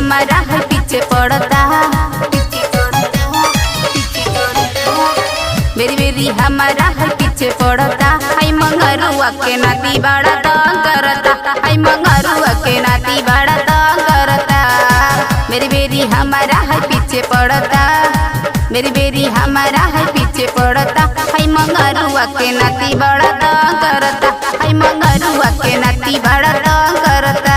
हमारा है पीछे पड़ता। मेरी बेरी हमारा है पीछे पड़ता। हाय मंगरुआ के नाती बड़ा तंग करता। हाय मंगरुआ के नाती बड़ा तंग करता। मेरी बेरी हमारा है पीछे पड़ता। मेरी बेरी हमारा है पीछे पड़ता। हाय मंगरुआ के नाती बड़ा तंग करता। हाय मंगरुआ के नाती बड़ा तंग करता।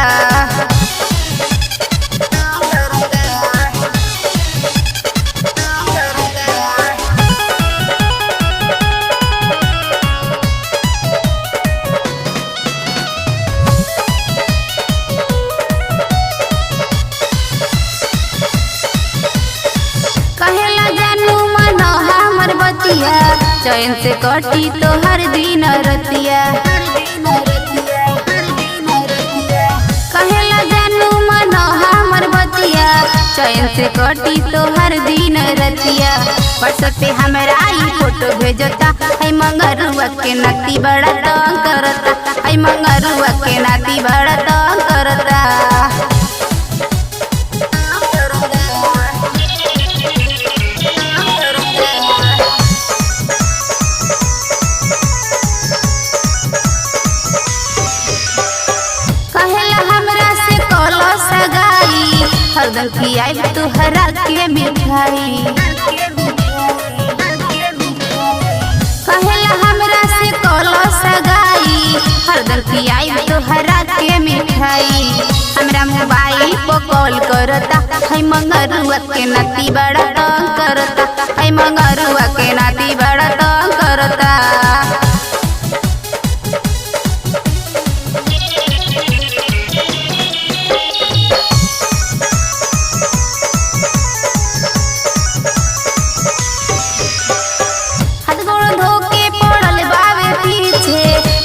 चैन से कटी तो हर दिन रतिया। कहेला जानू मनो हमर बतिया। चैन से कटी तो हर दिन रतिया। व्हाट्सएप पे हमरा आई फोटो भेजता। हाय मंगरुआ के नाती बड़ा तंग करता। हाय मंगरुआ के नाती बड़ा तंग करता। हरदम खियाई तुहरा के मिठाई। कहेला हमरा से कलो सगाई। हरदम खियाई तुहरा के मिठाई। हमरा मोबाइल पर कॉल करता। हाय मंगरुआ के नाती बड़ा तंग करता। हाय मंगरुआ के नाती बड़ा तंग करता।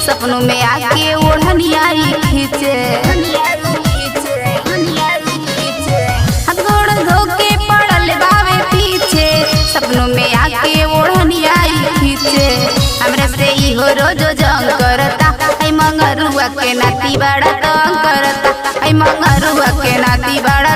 सपनों में आके ओढ़निया खींचे। हाथ गोड़ धो के पड़ल बावे पीछे। सपनों में आके ओढ़निया खींचे। हमरा से इहो रोजो जंग करता। हाय मंगरुआ के नाती बड़ा तंग करता। हाय मंगरुआ के नाती बड़ा